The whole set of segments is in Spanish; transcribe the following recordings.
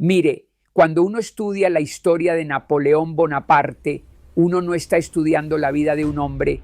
Mire, cuando uno estudia la historia de Napoleón Bonaparte, uno no está estudiando la vida de un hombre,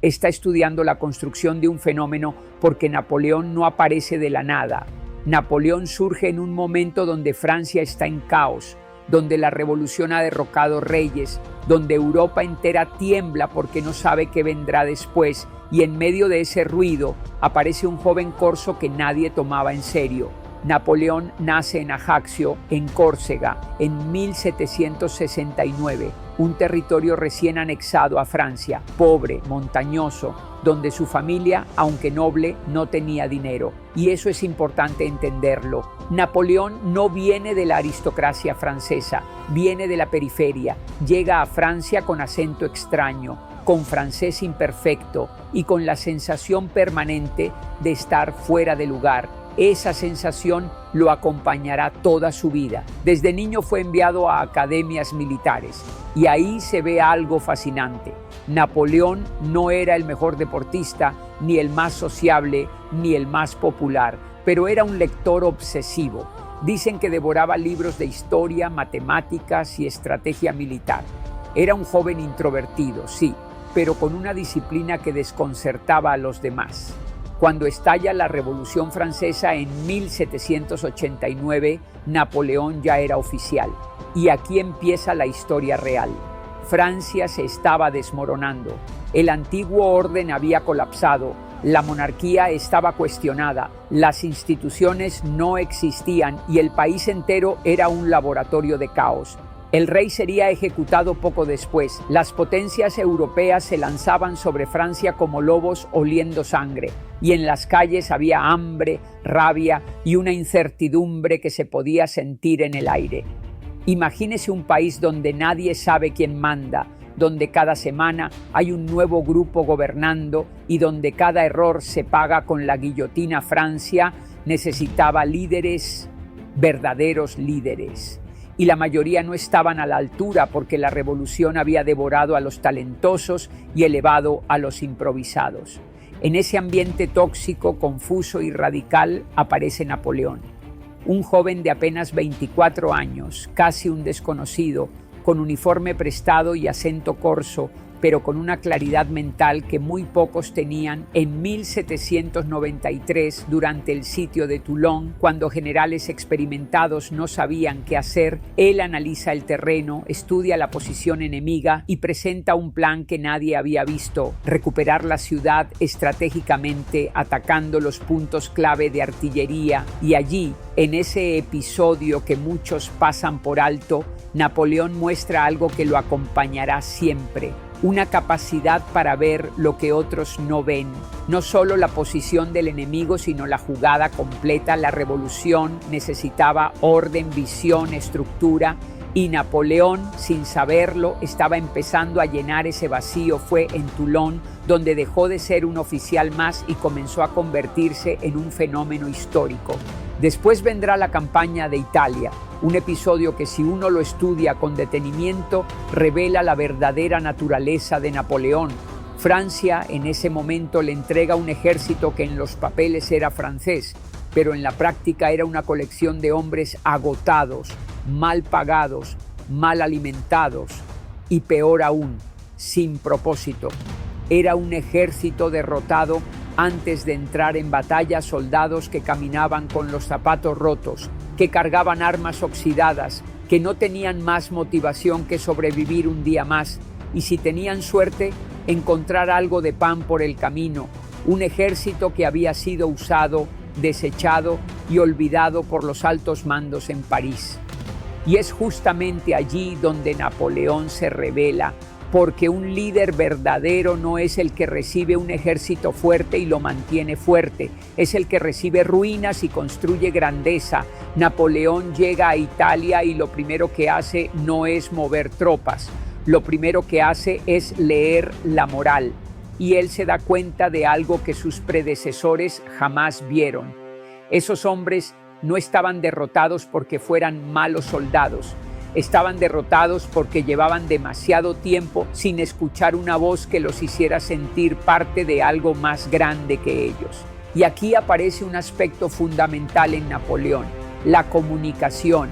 está estudiando la construcción de un fenómeno, porque Napoleón no aparece de la nada. Napoleón surge en un momento donde Francia está en caos, donde la revolución ha derrocado reyes, donde Europa entera tiembla porque no sabe qué vendrá después, y en medio de ese ruido aparece un joven corso que nadie tomaba en serio. Napoleón nace en Ajaccio, en Córcega, en 1769, un territorio recién anexado a Francia, pobre, montañoso, donde su familia, aunque noble, no tenía dinero. Y eso es importante entenderlo. Napoleón no viene de la aristocracia francesa, viene de la periferia. Llega a Francia con acento extraño, con francés imperfecto y con la sensación permanente de estar fuera de lugar. Esa sensación lo acompañará toda su vida. Desde niño fue enviado a academias militares y ahí se ve algo fascinante. Napoleón no era el mejor deportista, ni el más sociable, ni el más popular, pero era un lector obsesivo. Dicen que devoraba libros de historia, matemáticas y estrategia militar. Era un joven introvertido, sí, pero con una disciplina que desconcertaba a los demás. Cuando estalla la Revolución Francesa en 1789, Napoleón ya era oficial. Y aquí empieza la historia real. Francia se estaba desmoronando. El antiguo orden había colapsado. La monarquía estaba cuestionada. Las instituciones no existían y el país entero era un laboratorio de caos. El rey sería ejecutado poco después. Las potencias europeas se lanzaban sobre Francia como lobos oliendo sangre, y en las calles había hambre, rabia y una incertidumbre que se podía sentir en el aire. Imagínese un país donde nadie sabe quién manda, donde cada semana hay un nuevo grupo gobernando y donde cada error se paga con la guillotina. Francia necesitaba líderes, verdaderos líderes. Y la mayoría no estaban a la altura porque la revolución había devorado a los talentosos y elevado a los improvisados. En ese ambiente tóxico, confuso y radical aparece Napoleón. Un joven de apenas 24 años, casi un desconocido, con uniforme prestado y acento corso, pero con una claridad mental que muy pocos tenían. En 1793, durante el sitio de Toulon, cuando generales experimentados no sabían qué hacer, él analiza el terreno, estudia la posición enemiga y presenta un plan que nadie había visto: recuperar la ciudad estratégicamente, atacando los puntos clave de artillería. Y allí, en ese episodio que muchos pasan por alto, Napoleón muestra algo que lo acompañará siempre: una capacidad para ver lo que otros no ven. No solo la posición del enemigo, sino la jugada completa. La revolución necesitaba orden, visión, estructura, y Napoleón, sin saberlo, estaba empezando a llenar ese vacío. Fue en Toulon donde dejó de ser un oficial más y comenzó a convertirse en un fenómeno histórico. Después vendrá la campaña de Italia, un episodio que, si uno lo estudia con detenimiento, revela la verdadera naturaleza de Napoleón. Francia en ese momento le entrega un ejército que en los papeles era francés, pero en la práctica era una colección de hombres agotados, mal pagados, mal alimentados y, peor aún, sin propósito. Era un ejército derrotado antes de entrar en batalla, soldados que caminaban con los zapatos rotos, que cargaban armas oxidadas, que no tenían más motivación que sobrevivir un día más y, si tenían suerte, encontrar algo de pan por el camino. Un ejército que había sido usado, desechado y olvidado por los altos mandos en París. Y es justamente allí donde Napoleón se revela, porque un líder verdadero no es el que recibe un ejército fuerte y lo mantiene fuerte, es el que recibe ruinas y construye grandeza. Napoleón llega a Italia y lo primero que hace no es mover tropas, lo primero que hace es leer la moral, y él se da cuenta de algo que sus predecesores jamás vieron. Esos hombres no estaban derrotados porque fueran malos soldados. Estaban derrotados porque llevaban demasiado tiempo sin escuchar una voz que los hiciera sentir parte de algo más grande que ellos. Y aquí aparece un aspecto fundamental en Napoleón: la comunicación.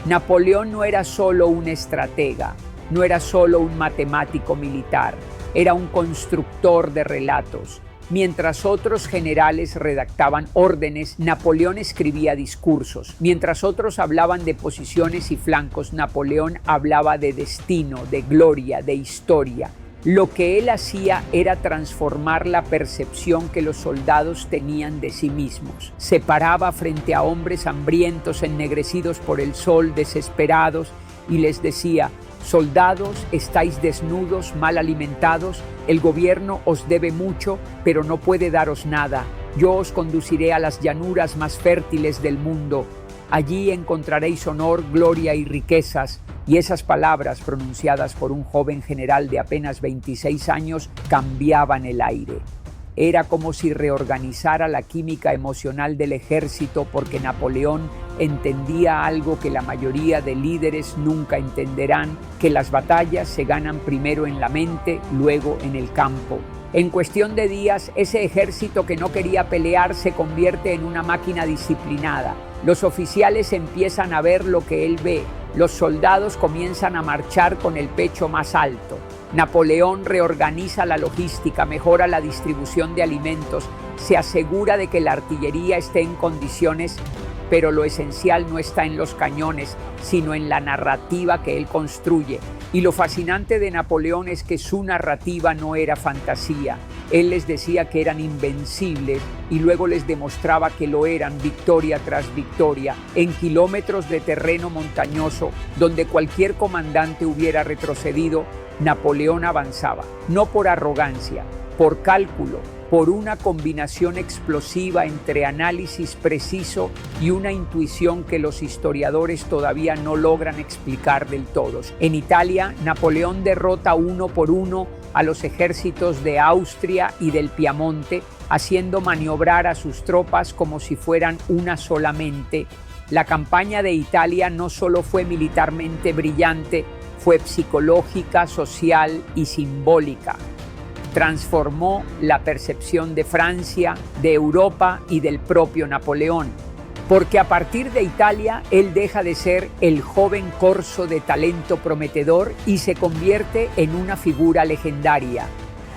Napoleón no era solo un estratega, no era solo un matemático militar, era un constructor de relatos. Mientras otros generales redactaban órdenes, Napoleón escribía discursos. Mientras otros hablaban de posiciones y flancos, Napoleón hablaba de destino, de gloria, de historia. Lo que él hacía era transformar la percepción que los soldados tenían de sí mismos. Se paraba frente a hombres hambrientos, ennegrecidos por el sol, desesperados, y les decía: soldados, estáis desnudos, mal alimentados, el gobierno os debe mucho, pero no puede daros nada. Yo os conduciré a las llanuras más fértiles del mundo. Allí encontraréis honor, gloria y riquezas. Y esas palabras, pronunciadas por un joven general de apenas 26 años, cambiaban el aire. Era como si reorganizara la química emocional del ejército, porque Napoleón entendía algo que la mayoría de líderes nunca entenderán, que las batallas se ganan primero en la mente, luego en el campo. En cuestión de días, ese ejército que no quería pelear se convierte en una máquina disciplinada. Los oficiales empiezan a ver lo que él ve. Los soldados comienzan a marchar con el pecho más alto. Napoleón reorganiza la logística, mejora la distribución de alimentos, se asegura de que la artillería esté en condiciones, pero lo esencial no está en los cañones, sino en la narrativa que él construye. Y lo fascinante de Napoleón es que su narrativa no era fantasía. Él les decía que eran invencibles y luego les demostraba que lo eran victoria tras victoria, en kilómetros de terreno montañoso, donde cualquier comandante hubiera retrocedido. Napoleón avanzaba, no por arrogancia, por cálculo, por una combinación explosiva entre análisis preciso y una intuición que los historiadores todavía no logran explicar del todo. En Italia, Napoleón derrota uno por uno a los ejércitos de Austria y del Piamonte, haciendo maniobrar a sus tropas como si fueran una solamente. La campaña de Italia no solo fue militarmente brillante, fue psicológica, social y simbólica. Transformó la percepción de Francia, de Europa y del propio Napoleón, porque a partir de Italia él deja de ser el joven corso de talento prometedor y se convierte en una figura legendaria,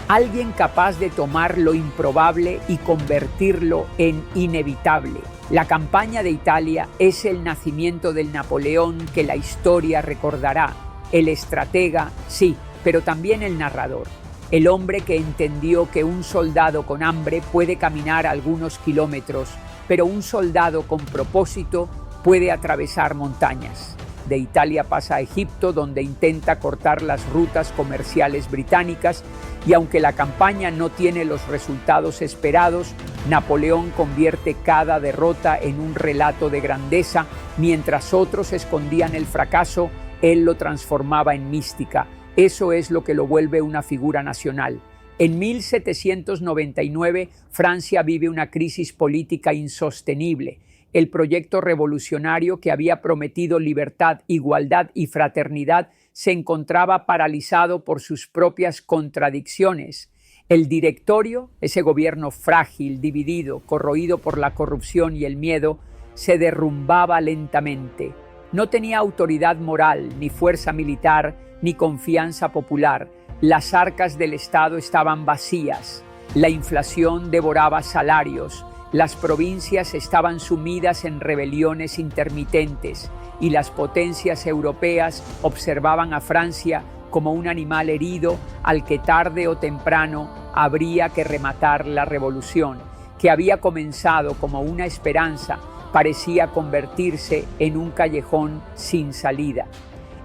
alguien capaz de tomar lo improbable y convertirlo en inevitable. La campaña de Italia es el nacimiento del Napoleón que la historia recordará, el estratega, sí, pero también el narrador. El hombre que entendió que un soldado con hambre puede caminar algunos kilómetros, pero un soldado con propósito puede atravesar montañas. De Italia pasa a Egipto, donde intenta cortar las rutas comerciales británicas, y aunque la campaña no tiene los resultados esperados, Napoleón convierte cada derrota en un relato de grandeza. Mientras otros escondían el fracaso, él lo transformaba en mística. Eso es lo que lo vuelve una figura nacional. En 1799, Francia vive una crisis política insostenible. El proyecto revolucionario que había prometido libertad, igualdad y fraternidad se encontraba paralizado por sus propias contradicciones. El Directorio, ese gobierno frágil, dividido, corroído por la corrupción y el miedo, se derrumbaba lentamente. No tenía autoridad moral, ni fuerza militar, ni confianza popular. Las arcas del Estado estaban vacías. La inflación devoraba salarios. Las provincias estaban sumidas en rebeliones intermitentes y las potencias europeas observaban a Francia como un animal herido al que tarde o temprano habría que rematar la revolución, que había comenzado como una esperanza, parecía convertirse en un callejón sin salida.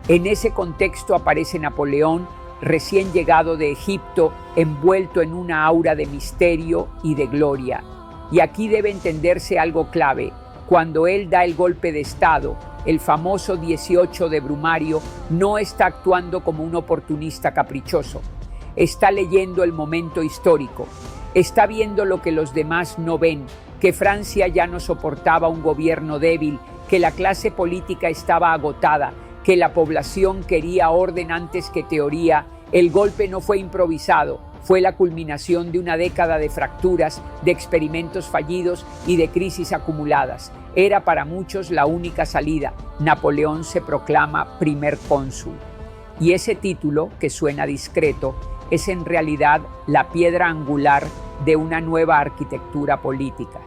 En ese contexto aparece Napoleón, recién llegado de Egipto, envuelto en una aura de misterio y de gloria. Y aquí debe entenderse algo clave. Cuando él da el golpe de Estado, el famoso 18 de Brumario, no está actuando como un oportunista caprichoso. Está leyendo el momento histórico. Está viendo lo que los demás no ven, que Francia ya no soportaba un gobierno débil, que la clase política estaba agotada, que la población quería orden antes que teoría. El golpe no fue improvisado, Fue la culminación de una década de fracturas, de experimentos fallidos y de crisis acumuladas. Era para muchos la única salida. Napoleón se proclama primer cónsul. Y ese título, que suena discreto, es en realidad la piedra angular de una nueva arquitectura política.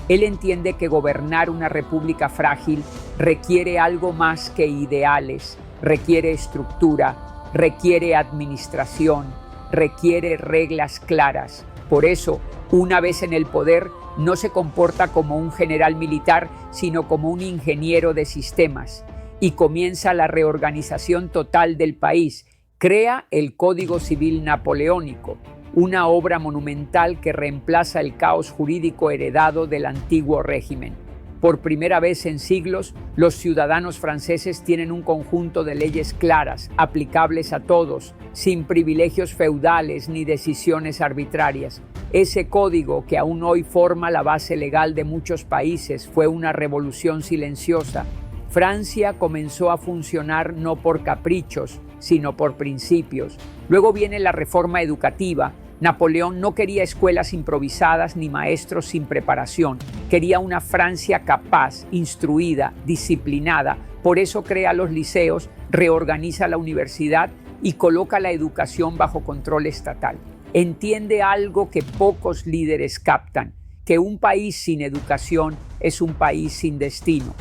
Él entiende que gobernar una república frágil requiere algo más que ideales, requiere estructura, requiere administración, requiere reglas claras. Por eso, una vez en el poder, no se comporta como un general militar, sino como un ingeniero de sistemas. Y comienza la reorganización total del país. Crea el Código Civil Napoleónico, una obra monumental que reemplaza el caos jurídico heredado del antiguo régimen. Por primera vez en siglos, los ciudadanos franceses tienen un conjunto de leyes claras, aplicables a todos, sin privilegios feudales ni decisiones arbitrarias. Ese código, que aún hoy forma la base legal de muchos países, fue una revolución silenciosa. Francia comenzó a funcionar no por caprichos, sino por principios. Luego viene la reforma educativa. Napoleón no quería escuelas improvisadas ni maestros sin preparación. Quería una Francia capaz, instruida, disciplinada. Por eso crea los liceos, reorganiza la universidad y coloca la educación bajo control estatal. Entiende algo que pocos líderes captan, que un país sin educación es un país sin destino.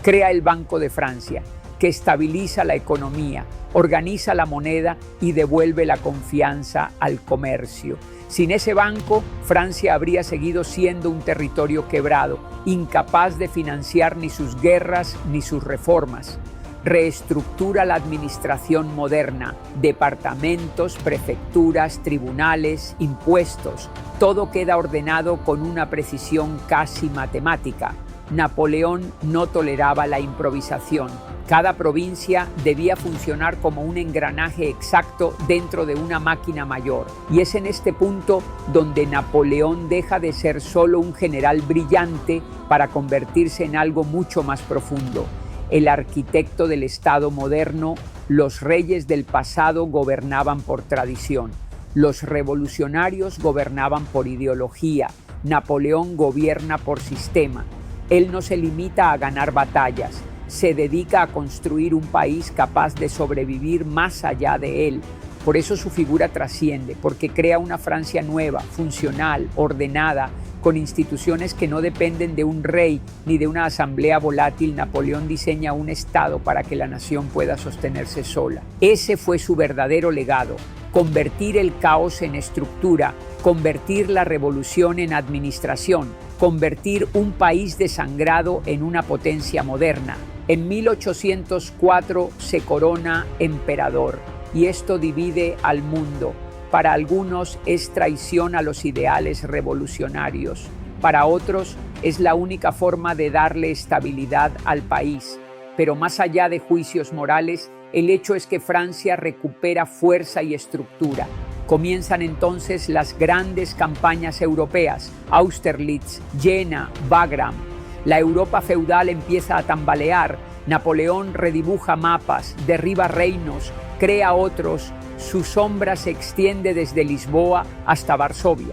Crea el Banco de Francia, que estabiliza la economía, organiza la moneda y devuelve la confianza al comercio. Sin ese banco, Francia habría seguido siendo un territorio quebrado, incapaz de financiar ni sus guerras ni sus reformas. Reestructura la administración moderna, departamentos, prefecturas, tribunales, impuestos. Todo queda ordenado con una precisión casi matemática. Napoleón no toleraba la improvisación. Cada provincia debía funcionar como un engranaje exacto dentro de una máquina mayor. Y es en este punto donde Napoleón deja de ser solo un general brillante para convertirse en algo mucho más profundo. El arquitecto del Estado moderno. Los reyes del pasado gobernaban por tradición. Los revolucionarios gobernaban por ideología. Napoleón gobierna por sistema. Él no se limita a ganar batallas, se dedica a construir un país capaz de sobrevivir más allá de él. Por eso su figura trasciende, porque crea una Francia nueva, funcional, ordenada, con instituciones que no dependen de un rey ni de una asamblea volátil. Napoleón diseña un Estado para que la nación pueda sostenerse sola. Ese fue su verdadero legado: convertir el caos en estructura, convertir la revolución en administración, convertir un país desangrado en una potencia moderna. En 1804 se corona emperador y esto divide al mundo. Para algunos es traición a los ideales revolucionarios. Para otros es la única forma de darle estabilidad al país. Pero más allá de juicios morales, el hecho es que Francia recupera fuerza y estructura. Comienzan entonces las grandes campañas europeas: Austerlitz, Jena, Wagram. La Europa feudal empieza a tambalear. Napoleón redibuja mapas, derriba reinos, crea otros. Su sombra se extiende desde Lisboa hasta Varsovia.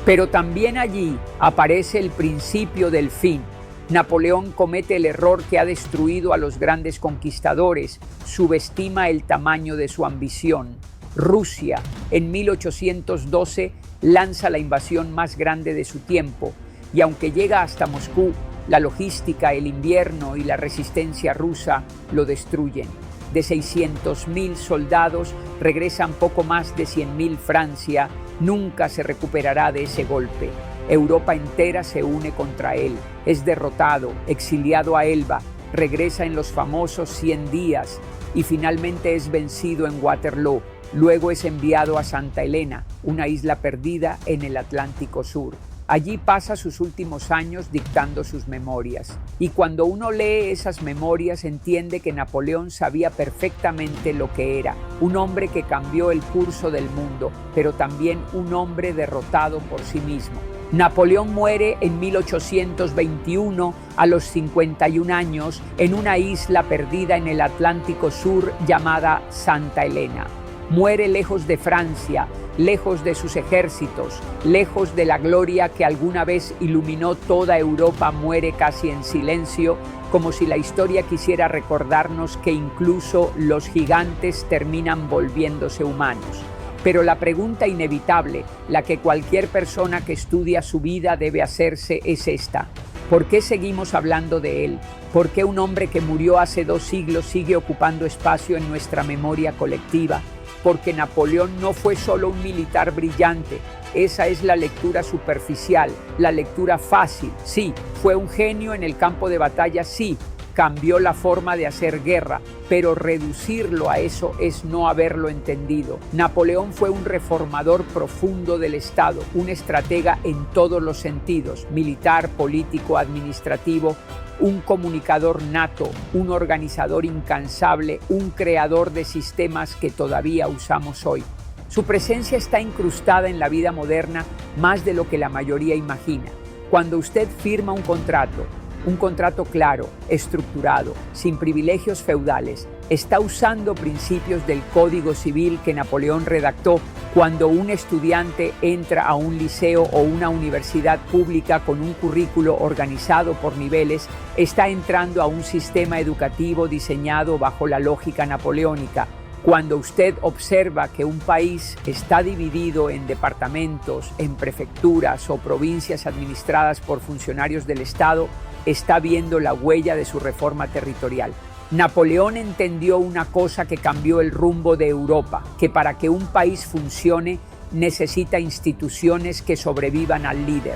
Pero también allí aparece el principio del fin. Napoleón comete el error que ha destruido a los grandes conquistadores: subestima el tamaño de su ambición. Rusia, en 1812, lanza la invasión más grande de su tiempo, y aunque llega hasta Moscú, la logística, el invierno y la resistencia rusa lo destruyen. De 600.000 soldados, regresan poco más de 100.000. Francia nunca se recuperará de ese golpe. Europa entera se une contra él. Es derrotado, exiliado a Elba, regresa en los famosos 100 días y finalmente es vencido en Waterloo. Luego es enviado a Santa Helena, una isla perdida en el Atlántico Sur. Allí pasa sus últimos años dictando sus memorias. Y cuando uno lee esas memorias entiende que Napoleón sabía perfectamente lo que era. Un hombre que cambió el curso del mundo, pero también un hombre derrotado por sí mismo. Napoleón muere en 1821 a los 51 años en una isla perdida en el Atlántico Sur llamada Santa Helena. Muere lejos de Francia, lejos de sus ejércitos, lejos de la gloria que alguna vez iluminó toda Europa. Muere casi en silencio, como si la historia quisiera recordarnos que incluso los gigantes terminan volviéndose humanos. Pero la pregunta inevitable, la que cualquier persona que estudia su vida debe hacerse, es esta: ¿por qué seguimos hablando de él? ¿Por qué un hombre que murió hace 2 siglos sigue ocupando espacio en nuestra memoria colectiva? Porque Napoleón no fue solo un militar brillante. Esa es la lectura superficial, la lectura fácil. Sí, fue un genio en el campo de batalla, sí, cambió la forma de hacer guerra, pero reducirlo a eso es no haberlo entendido. Napoleón fue un reformador profundo del Estado, un estratega en todos los sentidos: militar, político, administrativo, un comunicador nato, un organizador incansable, un creador de sistemas que todavía usamos hoy. Su presencia está incrustada en la vida moderna más de lo que la mayoría imagina. Cuando usted firma un contrato claro, estructurado, sin privilegios feudales, está usando principios del Código Civil que Napoleón redactó. Cuando un estudiante entra a un liceo o una universidad pública con un currículo organizado por niveles, está entrando a un sistema educativo diseñado bajo la lógica napoleónica. Cuando usted observa que un país está dividido en departamentos, en prefecturas o provincias administradas por funcionarios del Estado, está viendo la huella de su reforma territorial. Napoleón entendió una cosa que cambió el rumbo de Europa: que para que un país funcione necesita instituciones que sobrevivan al líder.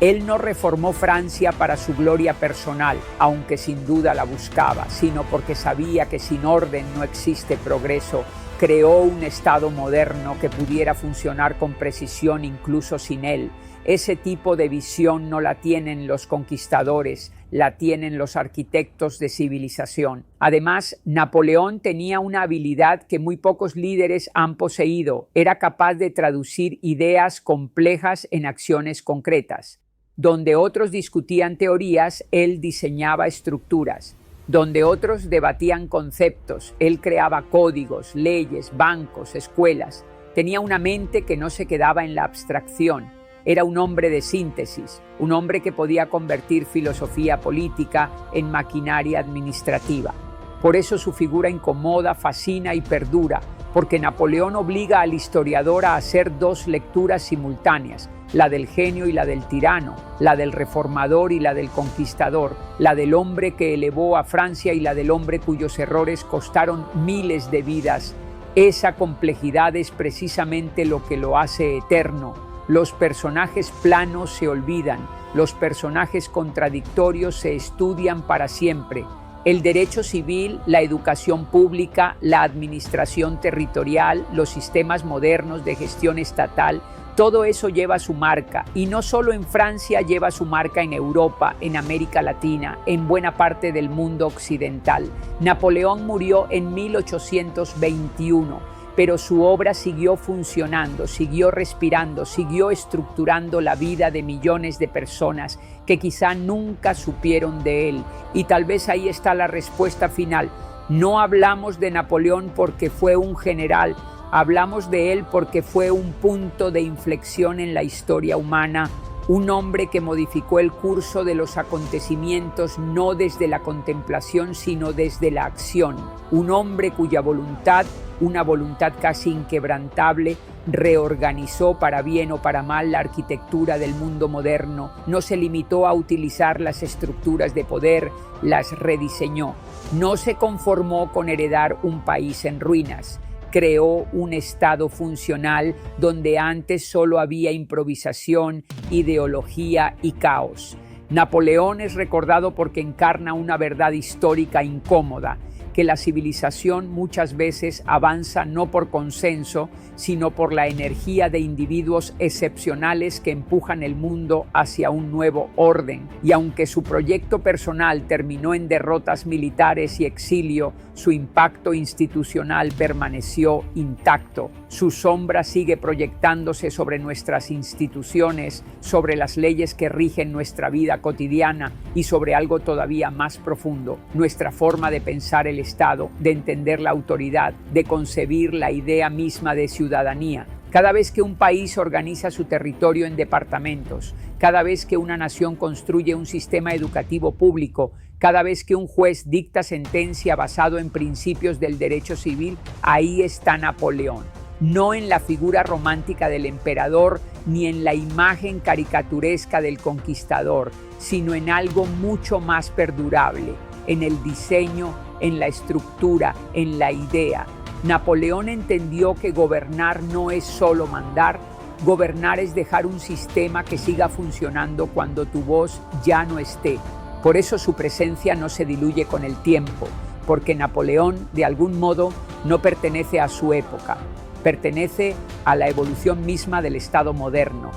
Él no reformó Francia para su gloria personal, aunque sin duda la buscaba, sino porque sabía que sin orden no existe progreso. Creó un Estado moderno que pudiera funcionar con precisión incluso sin él. Ese tipo de visión no la tienen los conquistadores, la tienen los arquitectos de civilización. Además, Napoleón tenía una habilidad que muy pocos líderes han poseído: era capaz de traducir ideas complejas en acciones concretas. Donde otros discutían teorías, él diseñaba estructuras. Donde otros debatían conceptos, él creaba códigos, leyes, bancos, escuelas. Tenía una mente que no se quedaba en la abstracción. Era un hombre de síntesis, un hombre que podía convertir filosofía política en maquinaria administrativa. Por eso su figura incomoda, fascina y perdura, porque Napoleón obliga al historiador a hacer 2 lecturas simultáneas: la del genio y la del tirano, la del reformador y la del conquistador, la del hombre que elevó a Francia y la del hombre cuyos errores costaron miles de vidas. Esa complejidad es precisamente lo que lo hace eterno. Los personajes planos se olvidan, los personajes contradictorios se estudian para siempre. El derecho civil, la educación pública, la administración territorial, los sistemas modernos de gestión estatal, todo eso lleva su marca, y no solo en Francia, lleva su marca en Europa, en América Latina, en buena parte del mundo occidental. Napoleón murió en 1821. Pero su obra siguió funcionando, siguió respirando, siguió estructurando la vida de millones de personas que quizá nunca supieron de él. Y tal vez ahí está la respuesta final. No hablamos de Napoleón porque fue un general, hablamos de él porque fue un punto de inflexión en la historia humana, un hombre que modificó el curso de los acontecimientos no desde la contemplación sino desde la acción, un hombre cuya voluntad, una voluntad casi inquebrantable, reorganizó para bien o para mal la arquitectura del mundo moderno. No se limitó a utilizar las estructuras de poder, las rediseñó. No se conformó con heredar un país en ruinas. Creó un Estado funcional donde antes solo había improvisación, ideología y caos. Napoleón es recordado porque encarna una verdad histórica incómoda: que la civilización muchas veces avanza no por consenso, sino por la energía de individuos excepcionales que empujan el mundo hacia un nuevo orden. Y aunque su proyecto personal terminó en derrotas militares y exilio, su impacto institucional permaneció intacto. Su sombra sigue proyectándose sobre nuestras instituciones, sobre las leyes que rigen nuestra vida cotidiana y sobre algo todavía más profundo: nuestra forma de pensar el Estado, de entender la autoridad, de concebir la idea misma de ciudadanía. Cada vez que un país organiza su territorio en departamentos, cada vez que una nación construye un sistema educativo público, cada vez que un juez dicta sentencia basado en principios del derecho civil, ahí está Napoleón. No en la figura romántica del emperador ni en la imagen caricaturesca del conquistador, sino en algo mucho más perdurable, en el diseño, en la estructura, en la idea. Napoleón entendió que gobernar no es solo mandar, gobernar es dejar un sistema que siga funcionando cuando tu voz ya no esté. Por eso su presencia no se diluye con el tiempo, porque Napoleón, de algún modo, no pertenece a su época, pertenece a la evolución misma del Estado moderno.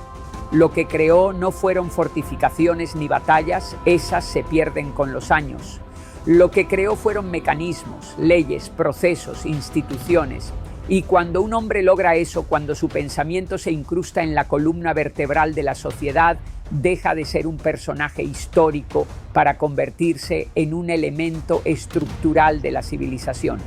Lo que creó no fueron fortificaciones ni batallas, esas se pierden con los años. Lo que creó fueron mecanismos, leyes, procesos, instituciones. Y cuando un hombre logra eso, cuando su pensamiento se incrusta en la columna vertebral de la sociedad, deja de ser un personaje histórico para convertirse en un elemento estructural de la civilización.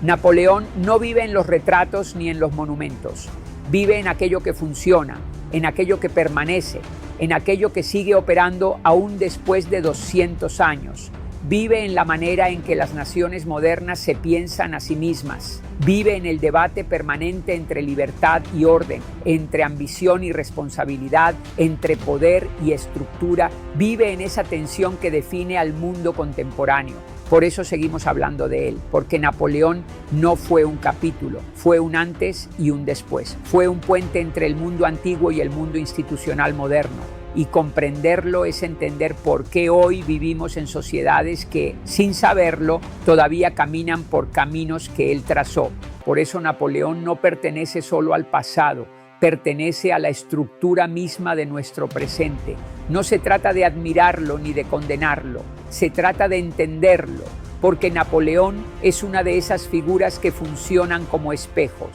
Napoleón no vive en los retratos ni en los monumentos, vive en aquello que funciona, en aquello que permanece, en aquello que sigue operando aún después de 200 años. Vive en la manera en que las naciones modernas se piensan a sí mismas. Vive en el debate permanente entre libertad y orden, entre ambición y responsabilidad, entre poder y estructura. Vive en esa tensión que define al mundo contemporáneo. Por eso seguimos hablando de él, porque Napoleón no fue un capítulo, fue un antes y un después. Fue un puente entre el mundo antiguo y el mundo institucional moderno. Y comprenderlo es entender por qué hoy vivimos en sociedades que, sin saberlo, todavía caminan por caminos que él trazó. Por eso Napoleón no pertenece solo al pasado, pertenece a la estructura misma de nuestro presente. No se trata de admirarlo ni de condenarlo, se trata de entenderlo, porque Napoleón es una de esas figuras que funcionan como espejos,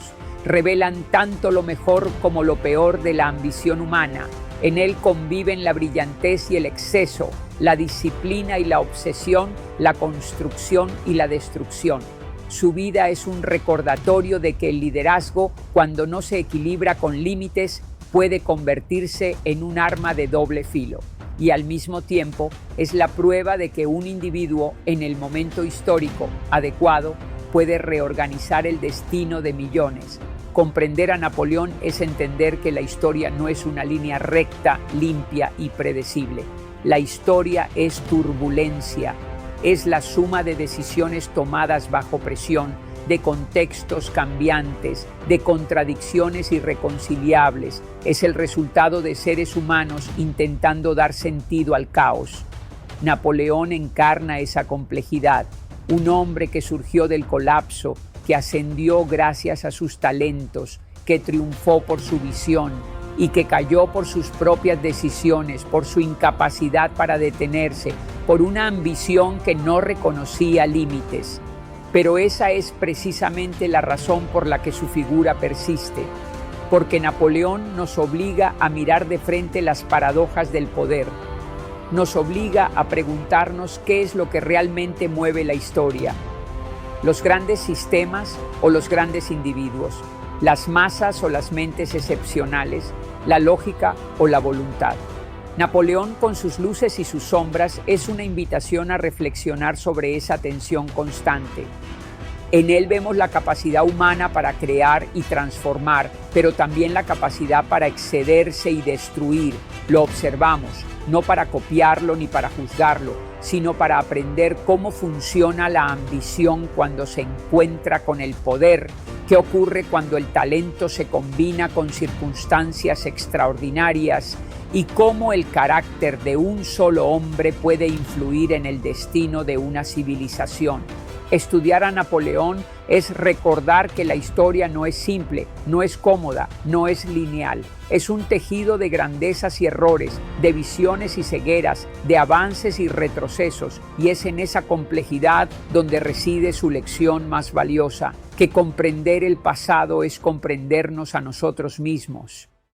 revelan tanto lo mejor como lo peor de la ambición humana. En él conviven la brillantez y el exceso, la disciplina y la obsesión, la construcción y la destrucción. Su vida es un recordatorio de que el liderazgo, cuando no se equilibra con límites, puede convertirse en un arma de doble filo. Y al mismo tiempo es la prueba de que un individuo, en el momento histórico adecuado, puede reorganizar el destino de millones. Comprender a Napoleón es entender que la historia no es una línea recta, limpia y predecible. La historia es turbulencia, es la suma de decisiones tomadas bajo presión, de contextos cambiantes, de contradicciones irreconciliables. Es el resultado de seres humanos intentando dar sentido al caos. Napoleón encarna esa complejidad, un hombre que surgió del colapso, que ascendió gracias a sus talentos, que triunfó por su visión y que cayó por sus propias decisiones, por su incapacidad para detenerse, por una ambición que no reconocía límites. Pero esa es precisamente la razón por la que su figura persiste, porque Napoleón nos obliga a mirar de frente las paradojas del poder, nos obliga a preguntarnos qué es lo que realmente mueve la historia. Los grandes sistemas o los grandes individuos, las masas o las mentes excepcionales, la lógica o la voluntad. Napoleón, con sus luces y sus sombras, es una invitación a reflexionar sobre esa tensión constante. En él vemos la capacidad humana para crear y transformar, pero también la capacidad para excederse y destruir. Lo observamos, no para copiarlo ni para juzgarlo, sino para aprender cómo funciona la ambición cuando se encuentra con el poder, qué ocurre cuando el talento se combina con circunstancias extraordinarias y cómo el carácter de un solo hombre puede influir en el destino de una civilización. Estudiar a Napoleón es recordar que la historia no es simple, no es cómoda, no es lineal. Es un tejido de grandezas y errores, de visiones y cegueras, de avances y retrocesos, y es en esa complejidad donde reside su lección más valiosa, que comprender el pasado es comprendernos a nosotros mismos.